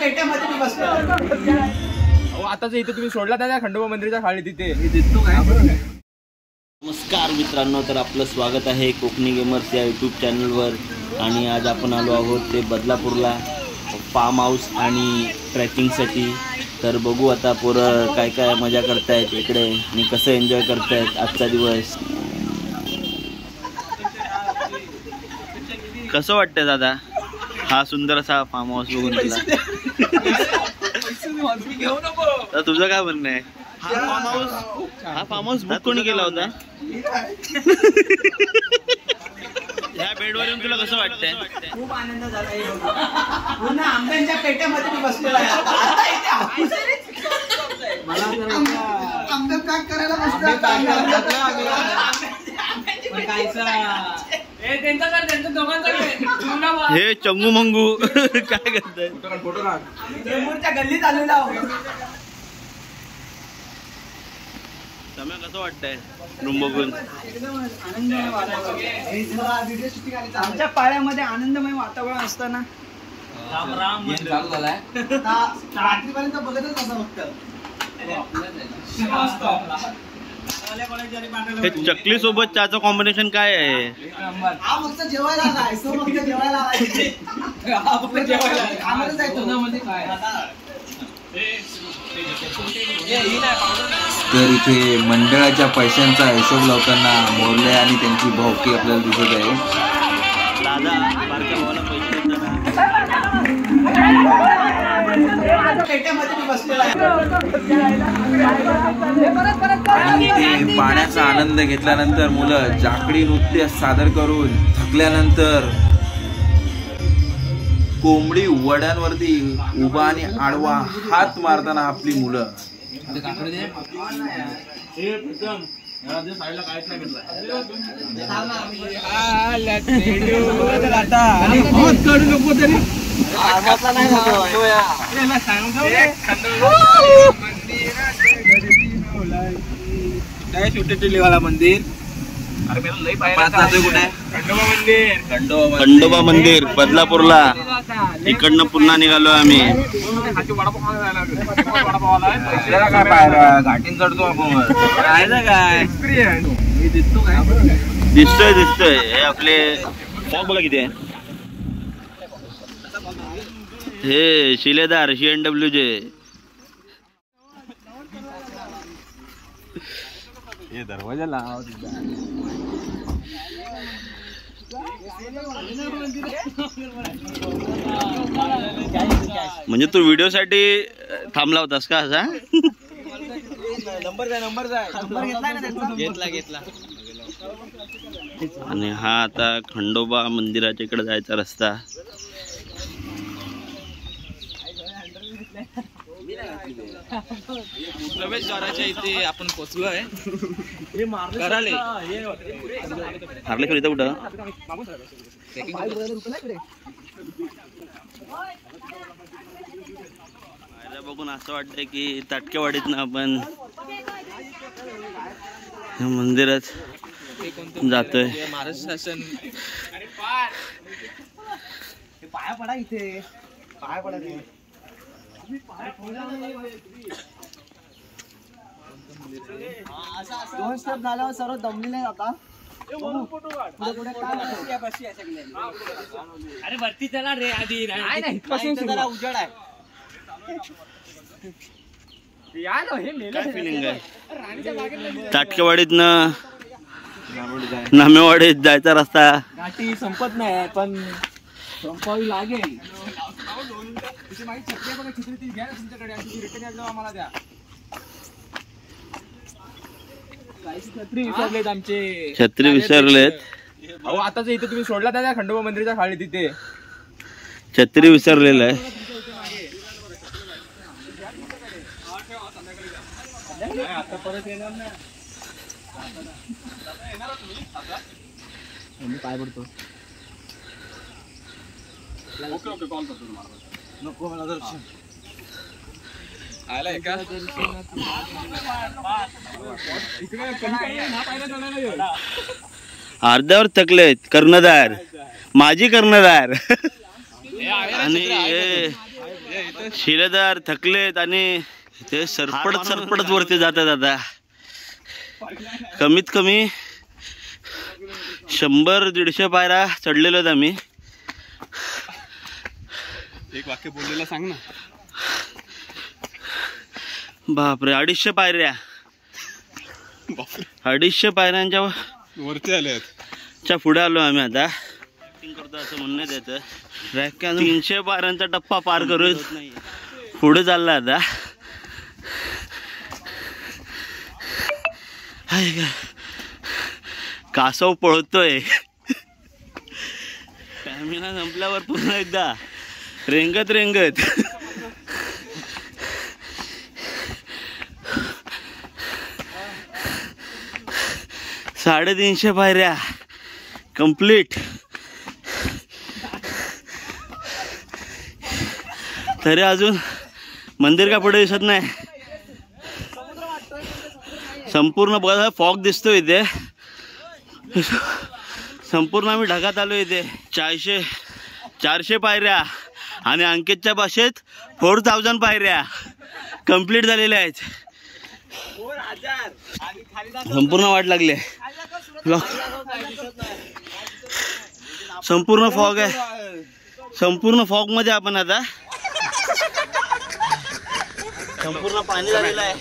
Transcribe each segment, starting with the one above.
पेट्यामध्ये मी बसलो. आता जे इथे तुम्ही सोडला त्या खंडोबा मंदिराच्या खाली तिथे. नमस्कार मित्रांनो, तर आपलं स्वागत आहे कोकणी गेमर्स या यूट्यूब चॅनलवर. आणि आज आपण आलो आहोत ते बदलापूरला फार्म हाऊस आणि ट्रॅकिंगसाठी. तर बघू आता पोरं काय काय मजा करतायत इकडे आणि कसं एन्जॉय करतायत आजचा दिवस. कसं वाटतंय दादा हा सुंदर असा फार्म हाऊस बघून तुला? तर तुझं काय म्हणणं आहे? हा फार्म हाऊस बुक कोणी केला होता? ह्या बेडवर येऊन तुला कसं वाटतंय? खूप आनंद झाला. पुन्हा आंब्यांच्या पेट्यामध्ये मी बसलेला आहे. आंबे पॅक करायला बसलो. हे चंगू मंगू काय करताय? समोरच्या गल्लीत आलेलो आहोत. समय कसं वाटतंय रूम बघून? आनंदमय वातावरण. आमच्या पाळ्यामध्ये आनंदमय वातावरण असताना रात्रीपर्यंत बघतच असं फक्त. हे चकली सोबत चहाचं कॉम्बिनेशन काय आहे? हा फक्त जेवायला आलाय. तो फक्त जेवायला आलाय. हा फक्त जेवायला आम्हाला जायचं. तर इथे मंडळाच्या पैशांचा हिशोब लावताना मोरले आणि त्यांची भावकी आपल्याला दिसत आहे. दादा बारक्या भावाला पैसे देताना पेट्यामध्ये मी बसलेला आहे. आणि इथे पाण्याचा आनंद घेतल्यानंतर मुलं जाकडी नृत्य सादर करून थकल्यानंतर कोंबडी वड्यांवरती उभा आणि आडवा हात मारताना आपली मुलं. मंदिर खंडोबा मंदिर बदलापूरला. इकडनं पुन्हा निघालो आम्ही. घाटीन चढतो आपण. काय दिसतोय हे आपले फॉग बघा किती आहे. हे शिलेदार CNWJ. दरवाजा लाव. म्हणजे तू व्हिडिओ साठी थांबला होतास का असा? घेतला. आणि हा आता खंडोबा मंदिराच्या इकडे जायचा रस्ता. प्रवेशद्वाराच्या इथे आपण पोहोचलोय. हार्लेश्वर इथं कुठं? बघून असं वाटतंय की ताटकेवाडीतनं आपण मंदिरात जातोय. महाराष्ट्र शासन पाया पडा इथे. पाया पडा. दोन स्टेप झाल्यावर सर्व दमलेले आता. अरे वरती चला रे आधी. उजड आहे. काय फिलिंग आहे? ताटकेवाडीतनं नामेवाडीत जायचा रस्ता. घाटी संपत नाही पण संपावी लागेल. छत्री विसरलेत आमचे. छत्री विसरलेत. अहो आता जे इथे तुम्ही सोडला त्या खंडोबा मंदिराच्या खाली तिथे छत्री विसरलेलं आहे. आता परत येणार ना. काय पडतो? ओके कॉल करतो तुम्हाला. नको मला दर्शन. आलाय का? अर्ध्यावर थकलेत कर्णधार, माजी कर्णधार. आणि शिलेदार थकलेत आणि ते सरपडत वरती जातात. आता कमीत कमी 100-150 पायऱ्या चढलेलो आहेत आम्ही. एक वाक्य बोललेला सांग ना. बापरे 250 पायऱ्या. 250 पायऱ्यांच्या वरती आले च्या पुढे आलो आम्ही. आता करतो असं म्हणणं त्याचं. 300 पायऱ्यांचा टप्पा पार करून पुढे चालला आता. कासव पळतोय. स्टॅमिना संपल्यावर पुन्हा एकदा रेंगत 350 पायऱ्या कंप्लीट. तरी अजून मंदिर का पुढे दिसत नाही. संपूर्ण बघा फॉग दिसतोय इथे. संपूर्ण आम्ही ढगात आलो इथे. 400 पायऱ्या आणि अंकितच्या भाषेत 4000 पायऱ्या कंप्लीट झालेल्या आहेत. संपूर्ण वाट लागली. संपूर्ण फॉग आहे. संपूर्ण फॉग मध्ये आपण आता. संपूर्ण पाणी झालेलं आहे.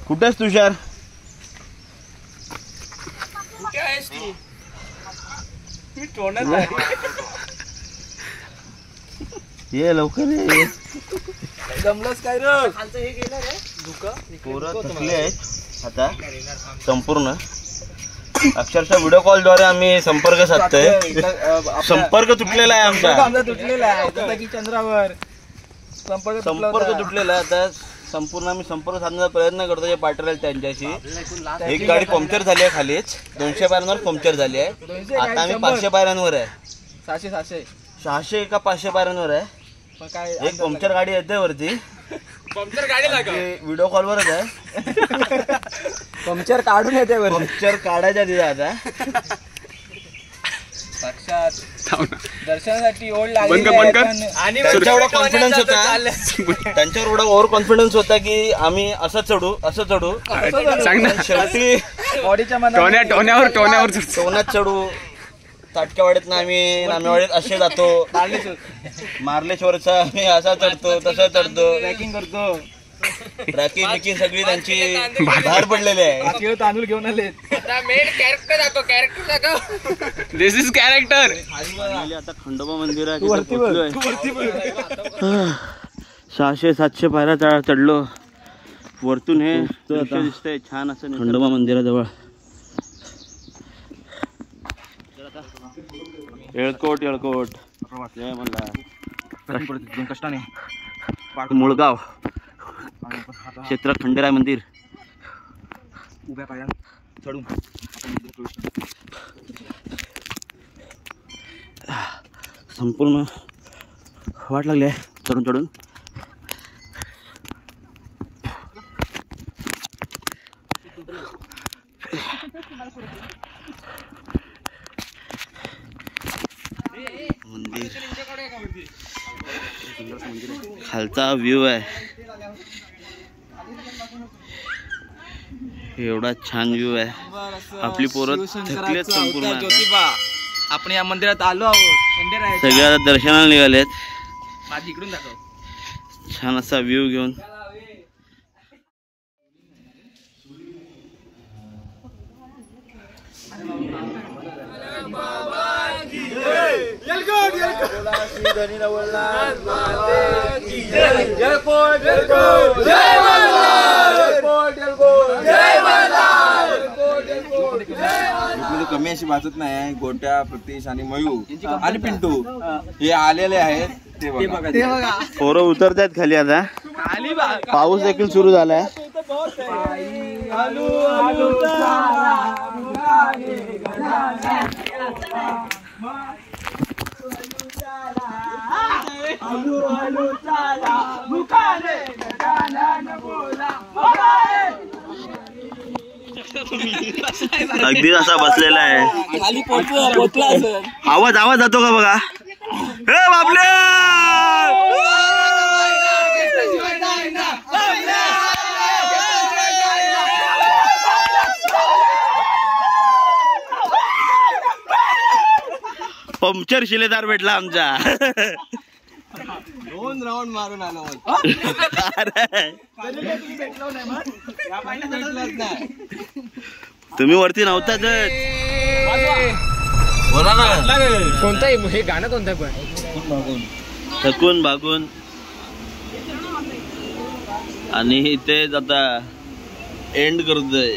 कुठेच तुषार? कुठे आहेस तू? मी टोनत ये लवकर ये. जमलंच काय रे? पोरं थकले आहेत आता संपूर्ण. अक्षरशः व्हिडिओ कॉलद्वारे आम्ही संपर्क साधतोय. संपर्क तुटलेला आहे आमचा. तुटलेला आहे जसं की चंद्रावर संपर्क तुटलेला आहे. आता संपूर्ण आम्ही संपर्क साधण्याचा प्रयत्न करतो जे पार्टनर आहेत त्यांच्याशी. एक गाडी पंक्चर झाली आहे खालीच. 200 पायऱ्यांवर पंक्चर झाली आहे. आता आम्ही 500 पायऱ्यांवर आहे. 600 का 500 पायऱ्यांवर आहे. एक पंक्चर गाडी येते वरती. पंक्चर गाडी व्हिडिओ कॉलवरच आहे. पंक्चर काढून येते वर. पंक्चर काढायच्या तिथे आता. दर्शनासाठी ओढ लागली आणि त्यांच्या एवढा कॉन्फिडन्स होता. त्यांच्यावर एवढा ओव्हर कॉन्फिडन्स होता की आम्ही असं चढू शेवटी टोण्यात चढू. ताटक्यावाडीत ना आम्ही नामेवाडीत असे जातो. मार्लेश्वरचा आम्ही असा चढतो तसा चढतो. ट्रॅकिंग करतो. ट्रॅकिंग सगळी त्यांची बाहेर पडलेली आहे. तांदूळ घेऊन आले. दिस इज कॅरेक्टर. आता खंडोबा मंदिर आहे. 600-700 पायऱ्या चढलो. वरतून हे दिसतंय छान असं खंडोबा मंदिराजवळ. येळकोट जय मल्हार. कष्टाने मुळगाव क्षेत्रात खंडेराय मंदिर. उभ्या पाया चढून संपूर्ण वाट लागली आहे चढून. मंदिर खालचा व्ह्यू आहे. एवढा छान व्ह्यू आहे. आपली पोरं थकलेत संपूर्ण. आपण या मंदिरात आलो आहोत. सगळ्या दर्शनाला निघालेत. माझी इकडून दाखव. छान असा व्ह्यू घेऊन. कमी अशी भाजत नाही. गोट्या, प्रतीश आणि मयूर आणि पिंटू हे आलेले आहेत. ते बघा पोरं उतरतात खाली. आता पाऊस देखील सुरू झालाय. अगदी असा बसलेला आहे. आवाज जातो का बघा. हे बाबले पंक्चर शिलेदार भेटला आमचा. 2 राऊंड मारून आलो. अरे तुम्ही वरती नव्हताच. बोला ना कोणतं आहे हे गाणं कोणतं आहे पण थकून भागून. आणि इथेच आता एंड करतोय.